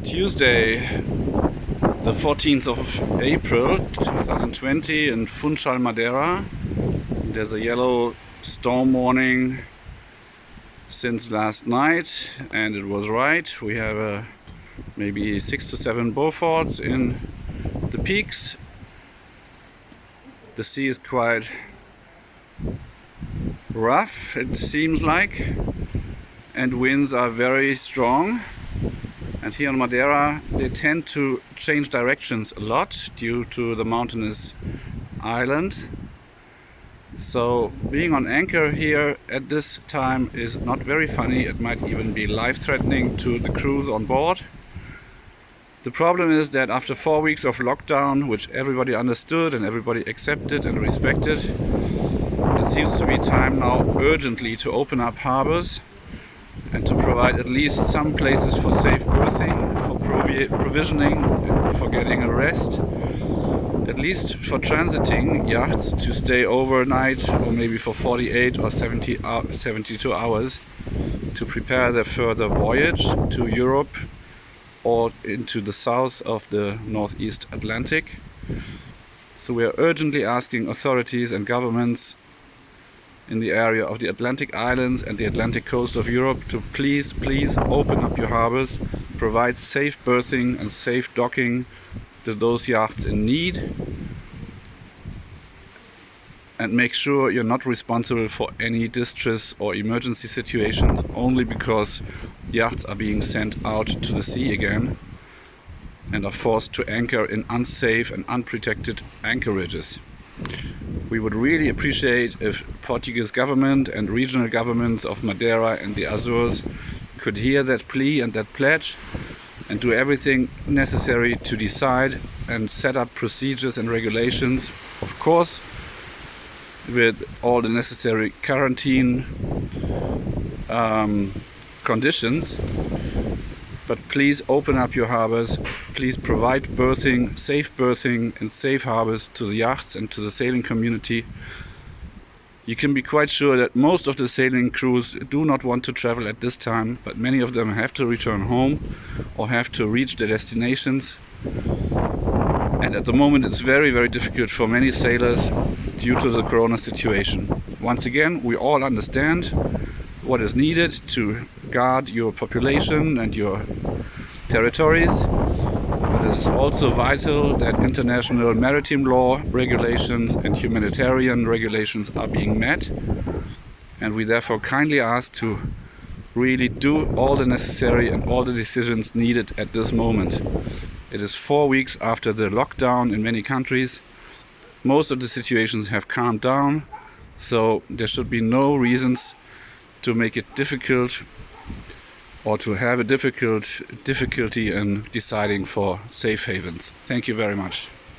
Tuesday, the 14th of April 2020 in Funchal, Madeira. There's a yellow storm warning since last night, and it was right. We have maybe 6 to 7 Beauforts in the peaks. The sea is quite rough, it seems like, and winds are very strong. And here on Madeira they tend to change directions a lot due to the mountainous island. So being on anchor here at this time is not very funny. It might even be life-threatening to the crews on board. The problem is that after 4 weeks of lockdown, which everybody understood and everybody accepted and respected, it seems to be time now urgently to open up harbors and to provide at least some places for safe berthing, for provisioning, for getting a rest, at least for transiting yachts to stay overnight, or maybe for 48 or 72 hours to prepare their further voyage to Europe or into the south of the northeast Atlantic. So we are urgently asking authorities and governments in the area of the Atlantic islands and the Atlantic coast of Europe to please open up your harbors, provide safe berthing and safe docking to those yachts in need, and make sure you're not responsible for any distress or emergency situations only because yachts are being sent out to the sea again and are forced to anchor in unsafe and unprotected anchorages. We would really appreciate if Portuguese government and regional governments of Madeira and the Azores could hear that plea and that pledge and do everything necessary to decide and set up procedures and regulations, of course with all the necessary quarantine conditions. But please open up your harbors, please provide berthing, safe berthing and safe harbors to the yachts and to the sailing community. You can be quite sure that most of the sailing crews do not want to travel at this time, but many of them have to return home or have to reach their destinations. And at the moment it's very difficult for many sailors due to the corona situation. Once again, we all understand what is needed to guard your population and your territories, but it is also vital that international maritime law regulations and humanitarian regulations are being met, and we therefore kindly ask to really do all the necessary and all the decisions needed at this moment. It is 4 weeks after the lockdown in many countries. Most of the situations have calmed down, so there should be no reasons to make it difficult or to have a difficulty in deciding for safe havens. Thank you very much.